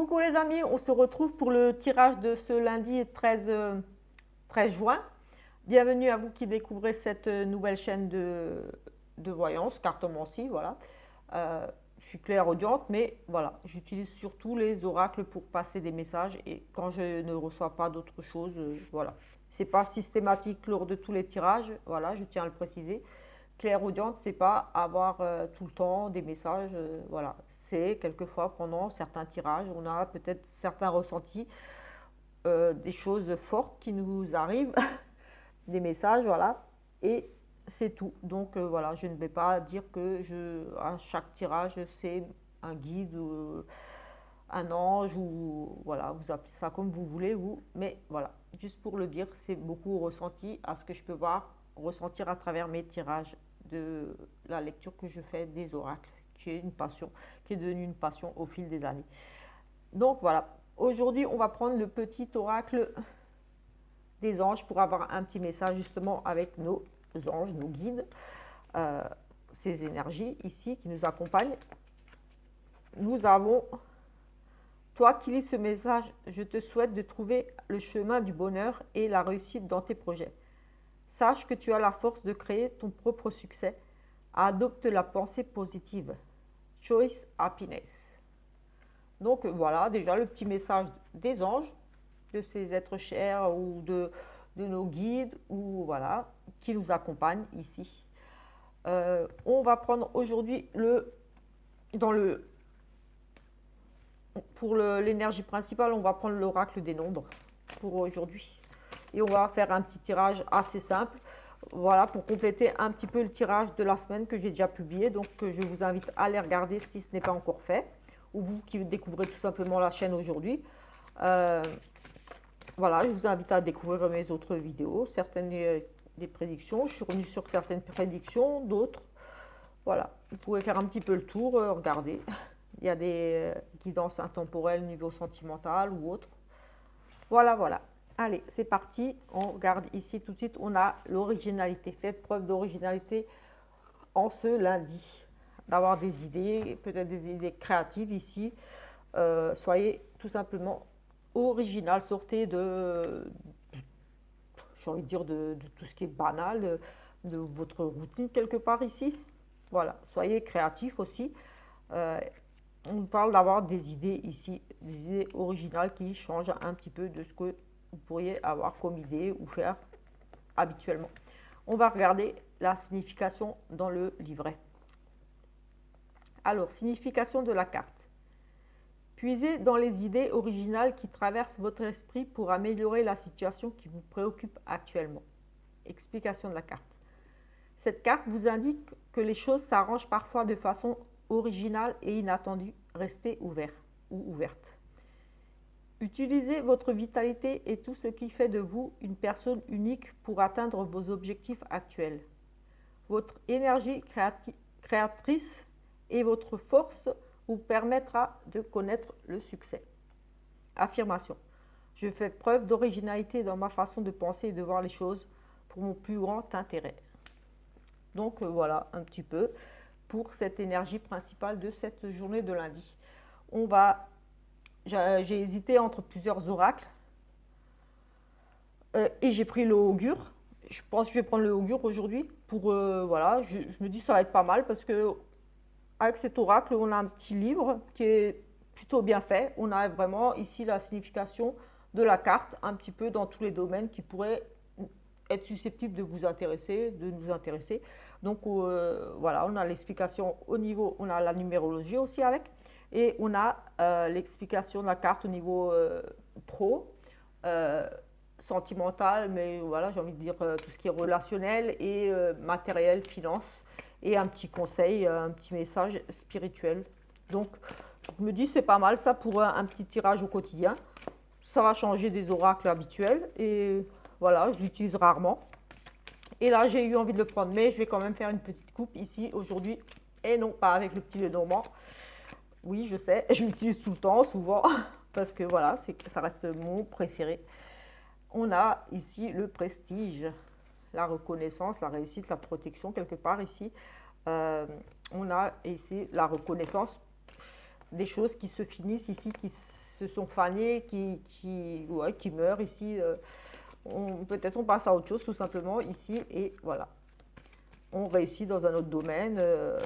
Coucou les amis, on se retrouve pour le tirage de ce lundi 13 juin. Bienvenue à vous qui découvrez cette nouvelle chaîne de voyance, cartomancie, voilà. Je suis clairaudiente, mais voilà, j'utilise surtout les oracles pour passer des messages et quand je ne reçois pas d'autre chose, voilà. C'est pas systématique lors de tous les tirages, voilà, je tiens à le préciser. Clairaudiente, c'est pas avoir tout le temps des messages, voilà. C'est quelquefois pendant certains tirages, on a peut-être certains ressentis, des choses fortes qui nous arrivent, des messages, voilà, et c'est tout. Donc voilà, je ne vais pas dire que à chaque tirage, c'est un guide, un ange, ou voilà, vous appelez ça comme vous voulez, vous, mais voilà, juste pour le dire, c'est beaucoup ressenti à ce que je peux voir, ressentir à travers mes tirages de la lecture que je fais des oracles, qui est une passion, qui est devenue une passion au fil des années. Donc voilà, aujourd'hui, on va prendre le petit oracle des anges pour avoir un petit message justement avec nos anges, nos guides, ces énergies ici qui nous accompagnent. Nous avons, toi qui lis ce message, je te souhaite de trouver le chemin du bonheur et la réussite dans tes projets. Sache que tu as la force de créer ton propre succès. Adopte la pensée positive. Choice happiness. Donc voilà, déjà le petit message des anges, de ces êtres chers ou de nos guides, ou voilà, qui nous accompagnent ici. On va prendre aujourd'hui pour l'énergie principale, on va prendre l'oracle des nombres pour aujourd'hui. Et on va faire un petit tirage assez simple, voilà, pour compléter un petit peu le tirage de la semaine que j'ai déjà publié. Donc je vous invite à les regarder si ce n'est pas encore fait, ou vous qui découvrez tout simplement la chaîne aujourd'hui. Voilà, je vous invite à découvrir mes autres vidéos, certaines des prédictions. Je suis revenue sur certaines prédictions, d'autres. Voilà, vous pouvez faire un petit peu le tour, regarder. Il y a des guidances intemporelles niveau sentimental ou autre. Voilà, voilà. Allez, c'est parti. On regarde ici tout de suite. On a l'originalité. Faites preuve d'originalité en ce lundi. D'avoir des idées, peut-être des idées créatives ici. Soyez tout simplement original. Sortez j'ai envie de dire, de tout ce qui est banal, de votre routine quelque part ici. Voilà, soyez créatifs aussi. On parle d'avoir des idées ici, des idées originales qui changent un petit peu de ce que vous pourriez avoir comme idée ou faire habituellement. On va regarder la signification dans le livret. Alors, signification de la carte. Puisez dans les idées originales qui traversent votre esprit pour améliorer la situation qui vous préoccupe actuellement. Explication de la carte. Cette carte vous indique que les choses s'arrangent parfois de façon originale et inattendue. Restez ouvert ou ouverte. Utilisez votre vitalité et tout ce qui fait de vous une personne unique pour atteindre vos objectifs actuels. Votre énergie créatrice et votre force vous permettra de connaître le succès. Affirmation. Je fais preuve d'originalité dans ma façon de penser et de voir les choses pour mon plus grand intérêt. Donc voilà un petit peu pour cette énergie principale de cette journée de lundi. J'ai hésité entre plusieurs oracles et j'ai pris le augure. Je pense que je vais prendre le augure aujourd'hui pour voilà, je me dis ça va être pas mal parce que avec cet oracle on a un petit livre qui est plutôt bien fait. On a vraiment ici la signification de la carte un petit peu dans tous les domaines qui pourraient être susceptibles de vous intéresser, de nous intéresser. Donc voilà, on a l'explication au niveau, on a la numérologie aussi avec, et on a l'explication de la carte au niveau pro, sentimental, mais voilà, j'ai envie de dire tout ce qui est relationnel et matériel, finance, et un petit conseil, un petit message spirituel. Donc je me dis c'est pas mal ça pour un petit tirage au quotidien. Ça va changer des oracles habituels et voilà, je l'utilise rarement. Et là, j'ai eu envie de le prendre, mais je vais quand même faire une petite coupe ici aujourd'hui. Et non, pas avec le petit Lenormand. Oui, je sais, je l'utilise tout le temps, souvent, parce que voilà, ça reste mon préféré. On a ici le prestige, la reconnaissance, la réussite, la protection, quelque part ici. On a ici la reconnaissance des choses qui se finissent ici, qui se sont fanés, ouais, qui meurent ici. Peut-être on passe à autre chose tout simplement ici et voilà. On réussit dans un autre domaine,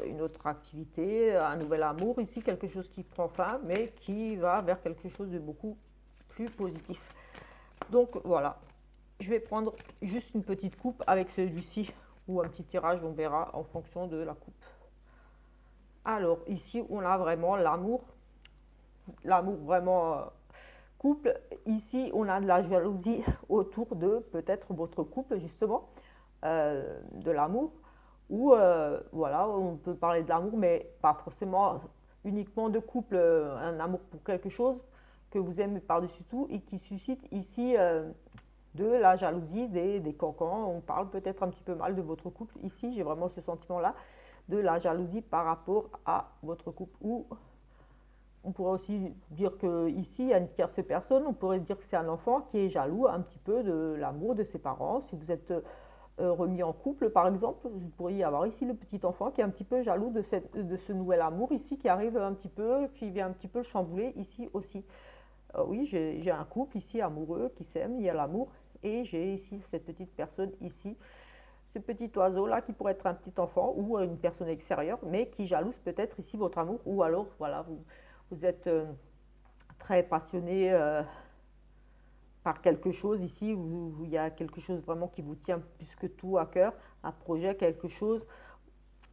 une autre activité, un nouvel amour ici, quelque chose qui prend fin, mais qui va vers quelque chose de beaucoup plus positif. Donc voilà, je vais prendre juste une petite coupe avec celui-ci, ou un petit tirage, on verra en fonction de la coupe. Alors ici, on a vraiment l'amour vraiment couple. Ici, on a de la jalousie autour de peut-être votre couple, justement, de l'amour. Ou voilà, on peut parler de l'amour, mais pas forcément uniquement de couple, un amour pour quelque chose que vous aimez par-dessus tout et qui suscite ici de la jalousie, des cancans. On parle peut-être un petit peu mal de votre couple. Ici, j'ai vraiment ce sentiment-là de la jalousie par rapport à votre couple. Ou on pourrait aussi dire qu'ici, il y a une tierce personne. On pourrait dire que c'est un enfant qui est jaloux un petit peu de l'amour de ses parents. Si vous êtes remis en couple, par exemple, vous pourriez avoir ici le petit enfant qui est un petit peu jaloux de ce nouvel amour ici, qui arrive un petit peu, qui vient un petit peu le chambouler ici aussi. Oui, j'ai un couple ici amoureux qui s'aime, il y a l'amour, et j'ai ici cette petite personne ici, ce petit oiseau là qui pourrait être un petit enfant ou une personne extérieure, mais qui jalouse peut-être ici votre amour, ou alors voilà, vous êtes très passionné par quelque chose ici, où il y a quelque chose vraiment qui vous tient plus que tout à cœur, un projet, quelque chose.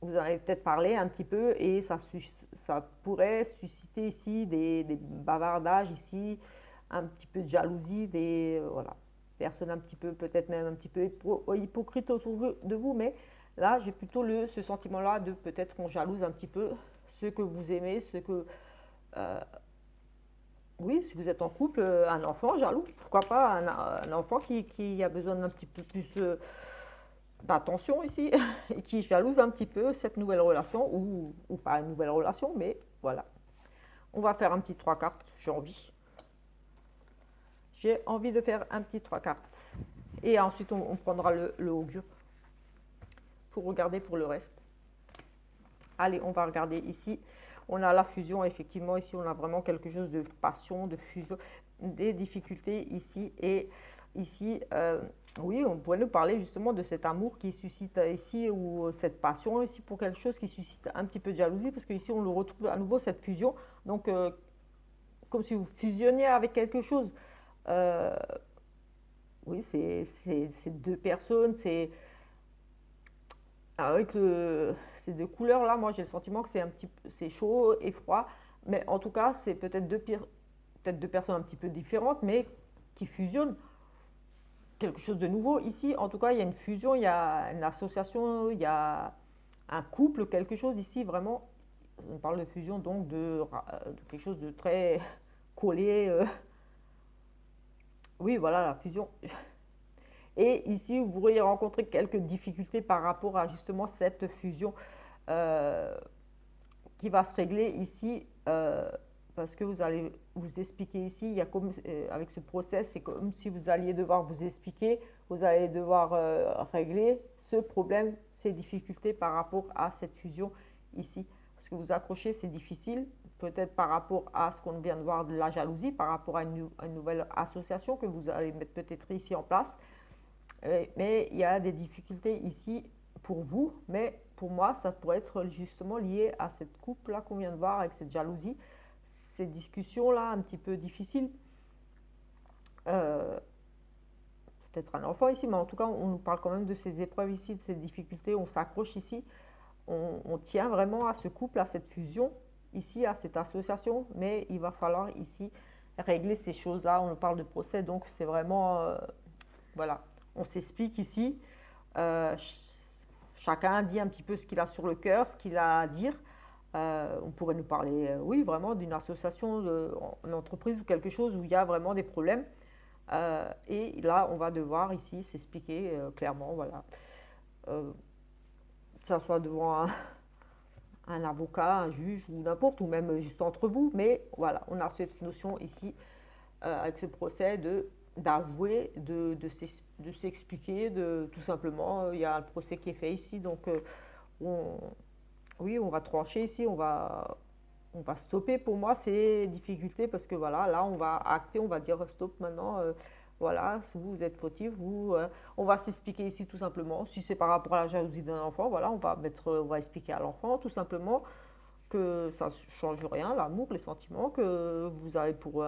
Vous en avez peut-être parlé un petit peu et ça pourrait susciter ici des bavardages ici, un petit peu de jalousie, des voilà, personnes un petit peu, peut-être même un petit peu hypocrite autour de vous, mais là j'ai plutôt ce sentiment-là de peut-être qu'on jalouse un petit peu ce que vous aimez, ce que euh, oui, si vous êtes en couple, un enfant jaloux, pourquoi pas un enfant qui a besoin d'un petit peu plus d'attention ici et qui jalouse un petit peu cette nouvelle relation ou pas une nouvelle relation, mais voilà. On va faire un petit trois cartes, j'ai envie. J'ai envie de faire un petit trois cartes. Et ensuite, on prendra le augure pour regarder pour le reste. Allez, on va regarder ici. On a la fusion, effectivement, ici on a vraiment quelque chose de passion, de fusion, des difficultés ici. Et ici, oui, on pourrait nous parler justement de cet amour qui suscite ici, ou cette passion ici pour quelque chose qui suscite un petit peu de jalousie, parce qu'ici on le retrouve à nouveau, cette fusion. Donc, comme si vous fusionniez avec quelque chose. Euh, oui, c'est deux personnes, c'est avec ces deux couleurs là, moi j'ai le sentiment que c'est chaud et froid, mais en tout cas c'est peut-être deux personnes un petit peu différentes, mais qui fusionnent quelque chose de nouveau. Ici, en tout cas, il y a une fusion, il y a une association, il y a un couple, quelque chose ici vraiment. On parle de fusion donc de quelque chose de très collé. Oui, voilà la fusion. Et ici, vous pourriez rencontrer quelques difficultés par rapport à justement cette fusion. Euh, qui va se régler ici parce que vous allez vous expliquer ici, il y a comme, avec ce process, c'est comme si vous alliez devoir vous expliquer, vous allez devoir régler ce problème, ces difficultés par rapport à cette fusion ici. Parce que vous accrochez, c'est difficile, peut-être par rapport à ce qu'on vient de voir de la jalousie, par rapport à une nouvelle association que vous allez mettre peut-être ici en place. Mais il y a des difficultés ici pour vous, mais pour moi, ça pourrait être justement lié à cette coupe-là qu'on vient de voir, avec cette jalousie, ces discussions-là un petit peu difficiles. Euh, Peut-être un enfant ici, mais en tout cas, on nous parle quand même de ces épreuves ici, de ces difficultés, on s'accroche ici, on tient vraiment à ce couple, à cette fusion, ici, à cette association, mais il va falloir ici régler ces choses-là, on nous parle de procès, donc c'est vraiment, voilà, on s'explique ici, euh, chacun dit un petit peu ce qu'il a sur le cœur, ce qu'il a à dire. On pourrait nous parler, oui, vraiment d'une association, une entreprise ou quelque chose où il y a vraiment des problèmes. Et là, on va devoir ici s'expliquer clairement, voilà. Que ça soit devant un avocat, un juge ou n'importe, ou même juste entre vous. Mais voilà, on a cette notion ici, avec ce procès, d'avouer, de s'expliquer, tout simplement, il y a un procès qui est fait ici, donc oui, on va trancher ici, on va on va stopper. Pour moi, c'est difficulté parce que voilà, là, on va acter, on va dire stop maintenant. Voilà, si vous êtes fautif, on va s'expliquer ici tout simplement. Si c'est par rapport à la jalousie d'un enfant, voilà, on va expliquer à l'enfant tout simplement que ça ne change rien, l'amour, les sentiments que vous avez pour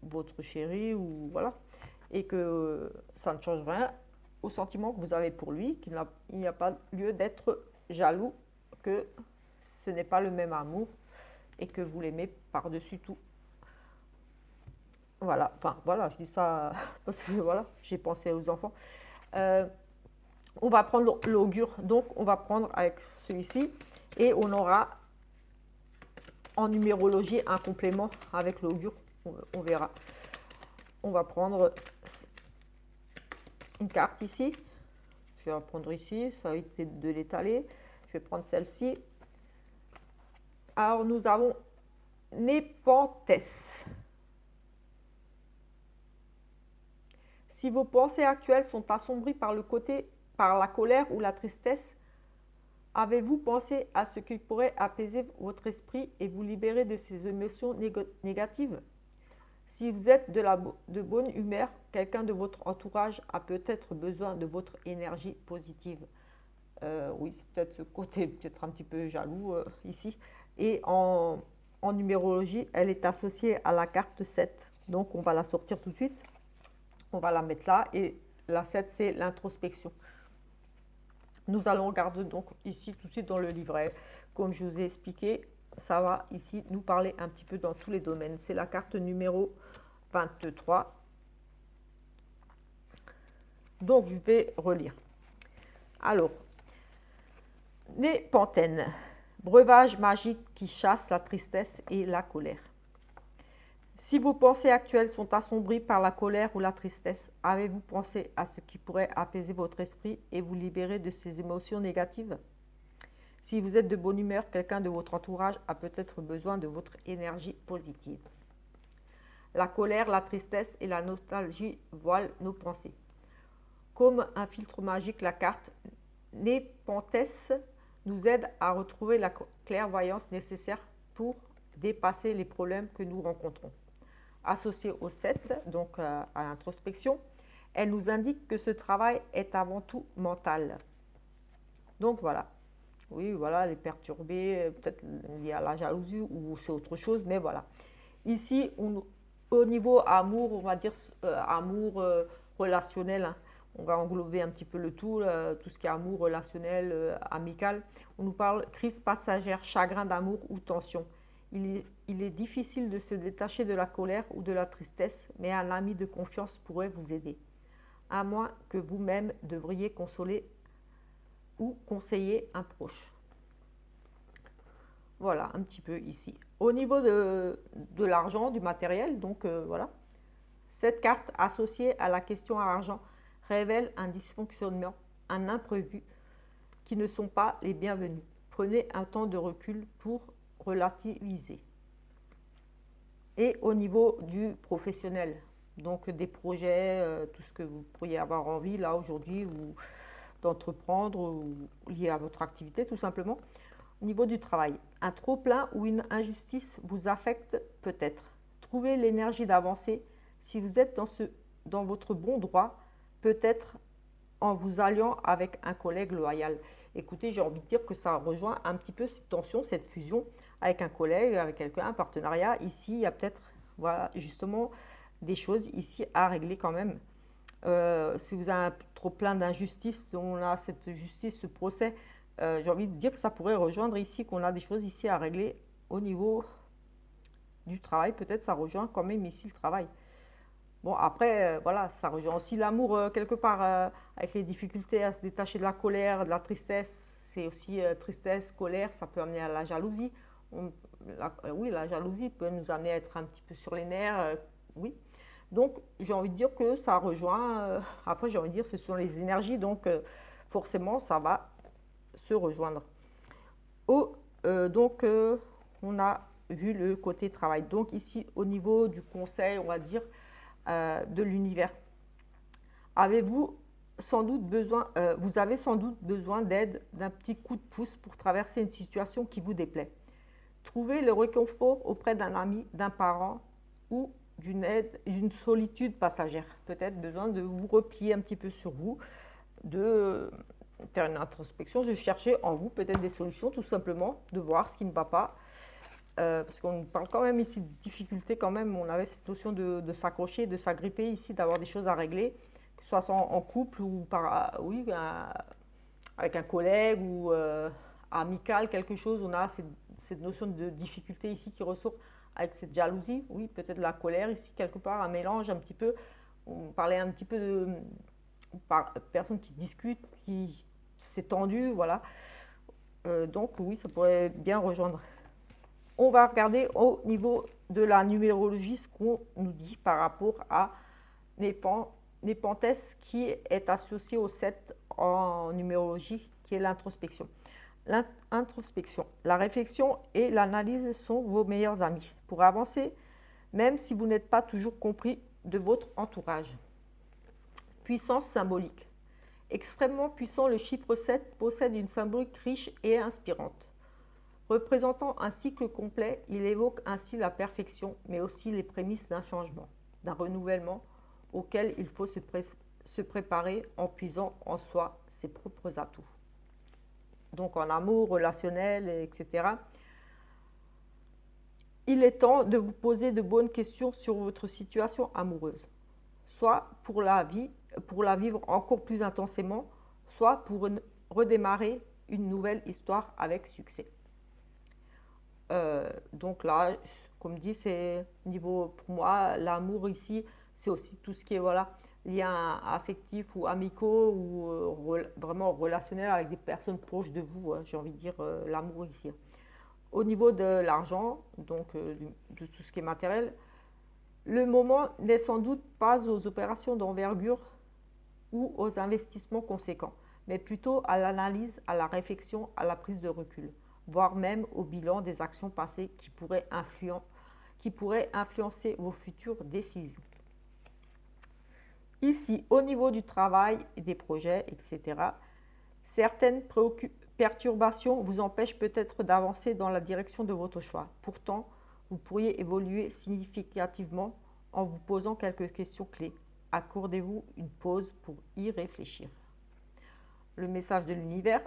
votre chéri ou voilà, et que ça ne change rien aux sentiments que vous avez pour lui, il n'y a pas lieu d'être jaloux, que ce n'est pas le même amour et que vous l'aimez par-dessus tout. Voilà, enfin voilà, je dis ça parce que voilà, j'ai pensé aux enfants. Euh, on va prendre l'augure, donc on va prendre avec celui-ci et on aura en numérologie un complément avec l'augure, on verra. On va prendre une carte ici, je vais la prendre ici, ça va éviter de l'étaler. Je vais prendre celle-ci. Alors nous avons Népenthes. Si vos pensées actuelles sont assombries par la colère ou la tristesse, avez-vous pensé à ce qui pourrait apaiser votre esprit et vous libérer de ces émotions négatives? Si vous êtes de bonne humeur, quelqu'un de votre entourage a peut-être besoin de votre énergie positive. Oui, c'est peut-être ce côté peut-être un petit peu jaloux ici. Et en numérologie, elle est associée à la carte 7. Donc on va la sortir tout de suite. On va la mettre là. Et la 7, c'est l'introspection. Nous allons regarder donc ici tout de suite dans le livret. Comme je vous ai expliqué, ça va ici nous parler un petit peu dans tous les domaines. C'est la carte numéro 23. Donc je vais relire. Alors, Népenthes, breuvage magique qui chasse la tristesse et la colère. Si vos pensées actuelles sont assombries par la colère ou la tristesse, avez-vous pensé à ce qui pourrait apaiser votre esprit et vous libérer de ces émotions négatives? Si vous êtes de bonne humeur, quelqu'un de votre entourage a peut-être besoin de votre énergie positive. La colère, la tristesse et la nostalgie voilent nos pensées. Comme un filtre magique, la carte Népenthes nous aide à retrouver la clairvoyance nécessaire pour dépasser les problèmes que nous rencontrons. Associée au 7, donc à l'introspection, elle nous indique que ce travail est avant tout mental. Donc voilà. Oui, voilà, elle est perturbée, peut-être liée à la jalousie ou c'est autre chose, mais voilà. Ici, au niveau amour, on va dire amour relationnel, hein. On va englober un petit peu le tout, tout ce qui est amour relationnel, amical. On nous parle crise passagère, chagrin d'amour ou tension. Il est difficile de se détacher de la colère ou de la tristesse, mais un ami de confiance pourrait vous aider. À moins que vous-même devriez consoler ou conseiller un proche. Voilà, un petit peu ici. Au niveau de l'argent, du matériel, donc voilà. Cette carte associée à la question à l'argent révèle un dysfonctionnement, un imprévu qui ne sont pas les bienvenus. Prenez un temps de recul pour relativiser. Et au niveau du professionnel, donc des projets, tout ce que vous pourriez avoir envie là aujourd'hui ou d'entreprendre ou lié à votre activité tout simplement. Au niveau du travail, un trop-plein ou une injustice vous affecte peut-être. Trouvez l'énergie d'avancer si vous êtes dans votre bon droit, peut-être en vous alliant avec un collègue loyal. Écoutez, j'ai envie de dire que ça rejoint un petit peu cette tension, cette fusion avec un collègue, avec quelqu'un, un partenariat. Ici, il y a peut-être, voilà, justement, des choses ici à régler quand même. Si vous avez trop plein d'injustices, on a cette justice, ce procès, j'ai envie de dire que ça pourrait rejoindre ici, qu'on a des choses ici à régler au niveau du travail. Peut-être ça rejoint quand même ici le travail. Bon, après, voilà, ça rejoint aussi l'amour quelque part, avec les difficultés à se détacher de la colère, de la tristesse. C'est aussi tristesse, colère, ça peut amener à la jalousie. Oui, la jalousie peut nous amener à être un petit peu sur les nerfs, oui. Donc, j'ai envie de dire que ça rejoint, après j'ai envie de dire, ce sont les énergies, donc forcément, ça va se rejoindre. Donc, on a vu le côté travail. Donc ici, au niveau du conseil, on va dire, de l'univers, avez-vous sans doute besoin, vous avez sans doute besoin d'aide, d'un petit coup de pouce pour traverser une situation qui vous déplaît. Trouvez le réconfort auprès d'un ami, d'un parent ou d'une aide, d'une solitude passagère. Peut-être besoin de vous replier un petit peu sur vous, de faire une introspection, de chercher en vous peut-être des solutions, tout simplement, de voir ce qui ne va pas. Parce qu'on parle quand même ici de difficultés, quand même, on avait cette notion de s'accrocher, de s'agripper ici, d'avoir des choses à régler, que ce soit en couple ou oui, avec un collègue ou amical, quelque chose. On a cette notion de difficulté ici qui ressort avec cette jalousie, oui, peut-être la colère ici, quelque part, un mélange un petit peu. On parlait un petit peu de personnes qui discutent, qui c'est tendu, voilà. Donc oui, ça pourrait bien rejoindre. On va regarder au niveau de la numérologie ce qu'on nous dit par rapport à Népenthes qui est associé au 7 en numérologie, qui est l'introspection. L'introspection, la réflexion et l'analyse sont vos meilleurs amis pour avancer, même si vous n'êtes pas toujours compris de votre entourage. Puissance symbolique. Extrêmement puissant, le chiffre 7 possède une symbolique riche et inspirante. Représentant un cycle complet, il évoque ainsi la perfection, mais aussi les prémices d'un changement, d'un renouvellement auquel il faut se préparer en puisant en soi ses propres atouts. Donc en amour, relationnel, etc. Il est temps de vous poser de bonnes questions sur votre situation amoureuse, soit pour la vivre encore plus intensément, soit pour redémarrer une nouvelle histoire avec succès. Donc là, comme dit, c'est niveau, pour moi, l'amour ici, c'est aussi tout ce qui est voilà, liens affectifs ou amicaux ou vraiment relationnels avec des personnes proches de vous, j'ai envie de dire l'amour ici. Au niveau de l'argent, donc de tout ce qui est matériel, le moment n'est sans doute pas aux opérations d'envergure ou aux investissements conséquents, mais plutôt à l'analyse, à la réflexion, à la prise de recul, voire même au bilan des actions passées qui pourraient influencer vos futures décisions. Ici, au niveau du travail, des projets, etc., certaines perturbations vous empêchent peut-être d'avancer dans la direction de votre choix. Pourtant, vous pourriez évoluer significativement en vous posant quelques questions clés. Accordez-vous une pause pour y réfléchir. Le message de l'univers,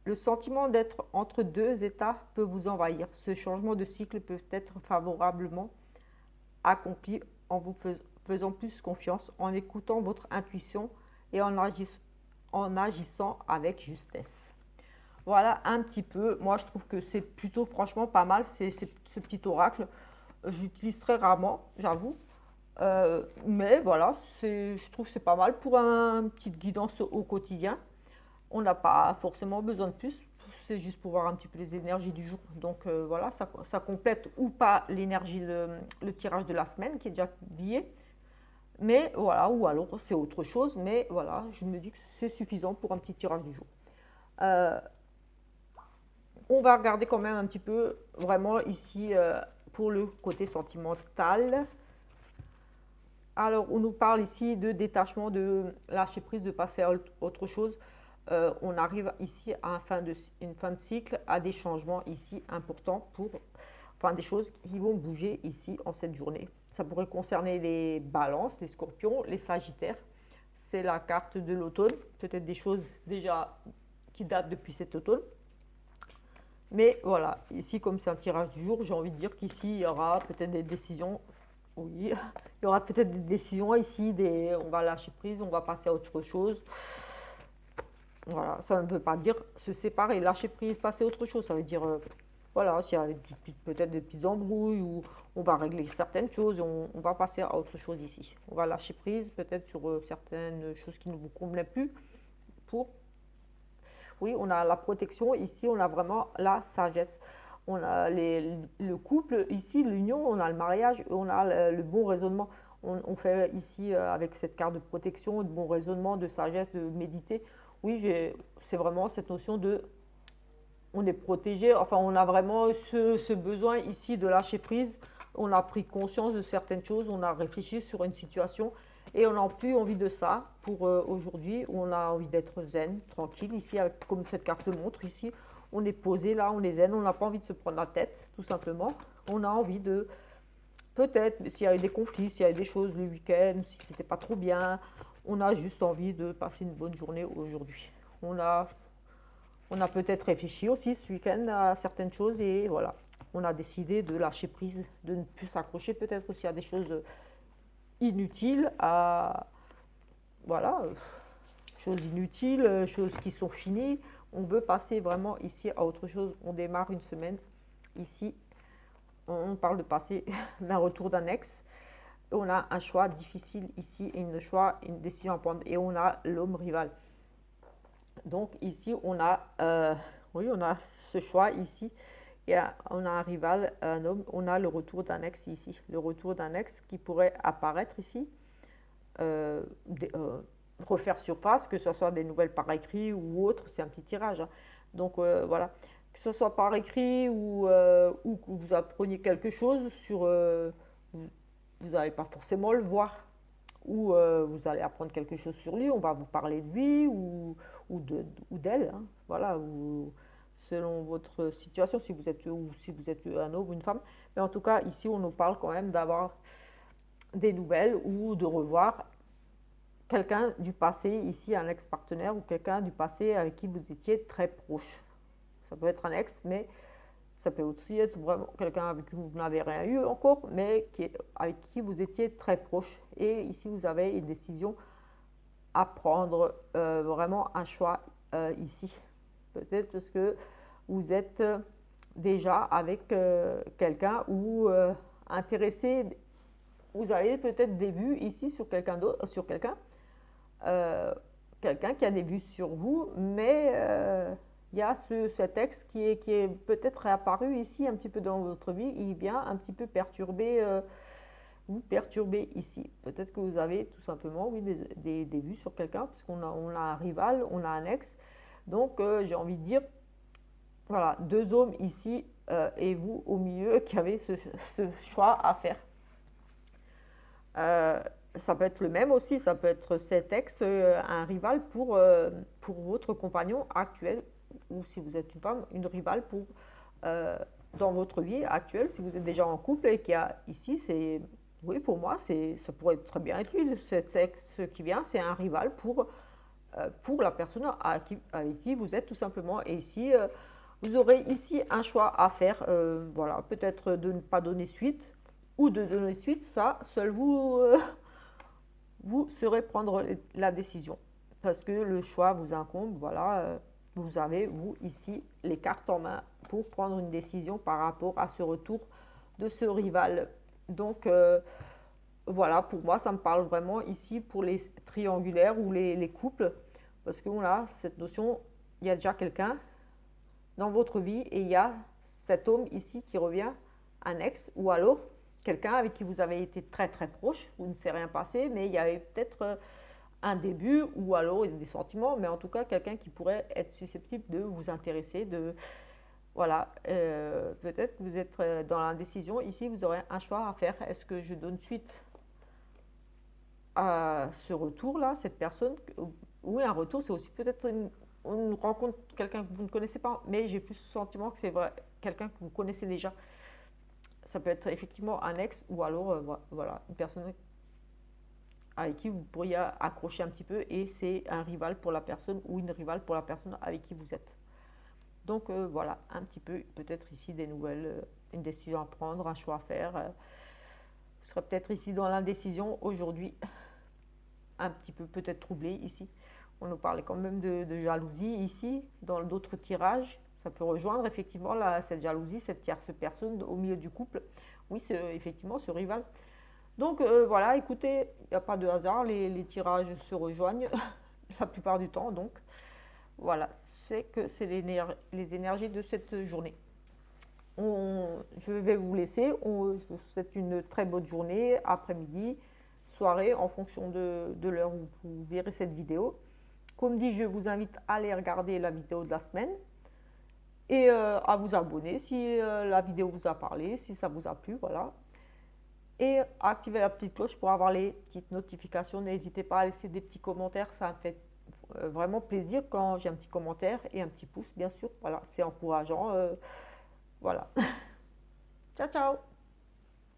le sentiment d'être entre deux états peut vous envahir. Ce changement de cycle peut être favorablement accompli en vous faisant plus confiance, en écoutant votre intuition et en agissant avec justesse. Voilà un petit peu, moi je trouve que c'est plutôt franchement pas mal, ce petit oracle. J'utilise très rarement, j'avoue. Mais voilà, je trouve que c'est pas mal pour une petite guidance au quotidien. On n'a pas forcément besoin de plus, c'est juste pour voir un petit peu les énergies du jour. Donc voilà, ça complète ou pas l'énergie, le tirage de la semaine qui est déjà publié. Mais voilà, ou alors c'est autre chose, mais voilà, je me dis que c'est suffisant pour un petit tirage du jour. On va regarder quand même un petit peu, vraiment ici, pour le côté sentimental. Alors, on nous parle ici de détachement, de lâcher prise, de passer à autre chose. On arrive ici à une fin de cycle, à des changements ici importants des choses qui vont bouger ici en cette journée. Ça pourrait concerner les balances, les scorpions, les sagittaires. C'est la carte de l'automne, peut-être des choses déjà qui datent depuis cet automne. Mais voilà, ici comme c'est un tirage du jour, j'ai envie de dire qu'ici il y aura peut-être des décisions. Oui, il y aura peut-être des décisions ici, on va lâcher prise, on va passer à autre chose. Voilà, ça ne veut pas dire se séparer, lâcher prise, passer à autre chose. Ça veut dire, voilà, s'il y a peut-être des petites embrouilles ou on va régler certaines choses, on va passer à autre chose ici. On va lâcher prise peut-être sur certaines choses qui ne vous convenaient plus oui, on a la protection, ici on a vraiment la sagesse. On a le couple, ici l'union, on a le mariage, on a le bon raisonnement. On fait ici avec cette carte de protection, de bon raisonnement, de sagesse, de méditer. Oui, c'est vraiment cette notion de on est protégé, enfin on a vraiment ce besoin ici de lâcher prise. On a pris conscience de certaines choses, on a réfléchi sur une situation et on n'a plus envie de ça pour aujourd'hui. On a envie d'être zen, tranquille ici, comme cette carte le montre ici. on est posé là, on est zen, on n'a pas envie de se prendre la tête, tout simplement. On a envie de, peut-être, s'il y a eu des conflits, s'il y a eu des choses le week-end, si c'était pas trop bien, on a juste envie de passer une bonne journée aujourd'hui. On a peut-être réfléchi aussi ce week-end à certaines choses et voilà, on a décidé de lâcher prise, de ne plus s'accrocher peut-être aussi à des choses inutiles, à voilà, choses inutiles, choses qui sont finies. On veut passer vraiment ici à autre chose. On démarre une semaine ici. On parle de passer d'un retour d'un ex. On a un choix difficile ici et une décision à prendre. Et on a l'homme rival. Donc ici, oui, on a ce choix ici. Et on a un rival, un homme. On a le retour d'un ex ici. Le retour d'un ex qui pourrait apparaître ici. Euh, refaire surface, que ce soit des nouvelles par écrit ou autre, c'est un petit tirage. Hein. Donc voilà, que ce soit par écrit ou que vous appreniez quelque chose sur, vous n'allez pas forcément le voir, ou vous allez apprendre quelque chose sur lui, on va vous parler de lui ou d'elle, hein, voilà, ou selon votre situation, si vous êtes un homme ou une femme. Mais en tout cas, ici, on nous parle quand même d'avoir des nouvelles ou de revoir quelqu'un du passé, ici un ex-partenaire ou quelqu'un du passé avec qui vous étiez très proche. Ça peut être un ex, mais ça peut aussi être vraiment quelqu'un avec qui vous n'avez rien eu encore, mais avec qui vous étiez très proche. Et ici, vous avez une décision à prendre, vraiment un choix ici. Peut-être parce que vous êtes déjà avec quelqu'un ou intéressé, vous avez peut-être des vues ici sur quelqu'un d'autre, sur euh, quelqu'un qui a des vues sur vous, mais il y a cet ex qui est peut-être réapparu ici un petit peu dans votre vie, il vient un petit peu perturber, vous perturber ici. Peut-être que vous avez tout simplement oui, des vues sur quelqu'un, parce on a un rival, on a un ex, donc j'ai envie de dire, voilà, deux hommes ici et vous au milieu qui avez ce choix à faire. Euh, Ça peut être le même aussi, ça peut être cet ex, un rival pour votre compagnon actuel, ou si vous êtes une femme, une rivale euh, dans votre vie actuelle, si vous êtes déjà en couple et qu'il y a ici, c'est, oui, pour moi, ça pourrait très bien être lui, cet ex qui vient, c'est un rival pour la personne avec qui vous êtes tout simplement. Et ici, vous aurez ici un choix à faire, voilà, peut-être de ne pas donner suite, ou de donner suite, ça, seul vous saurez prendre la décision. Parce que le choix vous incombe, voilà, vous avez, vous, ici, les cartes en main pour prendre une décision par rapport à ce retour de ce rival. Donc, voilà, pour moi, ça me parle vraiment ici pour les triangulaires ou les couples. Parce qu'on a cette notion, il y a déjà quelqu'un dans votre vie et il y a cet homme ici qui revient, un ex, ou alors quelqu'un avec qui vous avez été très très proche, où il ne s'est rien passé, mais il y avait peut-être un début ou alors des sentiments, mais en tout cas quelqu'un qui pourrait être susceptible de vous intéresser, de voilà, peut-être que vous êtes dans l'indécision. Ici, vous aurez un choix à faire. Est-ce que je donne suite à ce retour-là, cette personne? Oui, un retour, c'est aussi peut-être on rencontre quelqu'un que vous ne connaissez pas, mais j'ai plus le sentiment que c'est vrai, quelqu'un que vous connaissez déjà. Ça peut être effectivement un ex ou alors voilà, une personne avec qui vous pourriez accrocher un petit peu et c'est un rival pour la personne ou une rivale pour la personne avec qui vous êtes. Donc voilà, un petit peu peut-être ici des nouvelles, une décision à prendre, un choix à faire. Vous serez peut-être ici dans l'indécision aujourd'hui, un petit peu peut-être troublé ici. On nous parlait quand même de jalousie ici, dans d'autres tirages. Ça peut rejoindre effectivement cette jalousie, cette tierce personne au milieu du couple. Oui, c'est effectivement ce rival. Donc voilà, écoutez, il n'y a pas de hasard, les tirages se rejoignent la plupart du temps. Donc voilà, c'est que c'est les énergies de cette journée. Je vais vous laisser. Je vous souhaite une très bonne journée, après-midi, soirée, en fonction de l'heure où vous verrez cette vidéo. Comme dit, je vous invite à aller regarder la vidéo de la semaine et à vous abonner si la vidéo vous a parlé, si ça vous a plu, voilà. Et activer la petite cloche pour avoir les petites notifications. N'hésitez pas à laisser des petits commentaires, ça me fait vraiment plaisir quand j'ai un petit commentaire et un petit pouce, bien sûr. Voilà, c'est encourageant. Voilà. Ciao, ciao!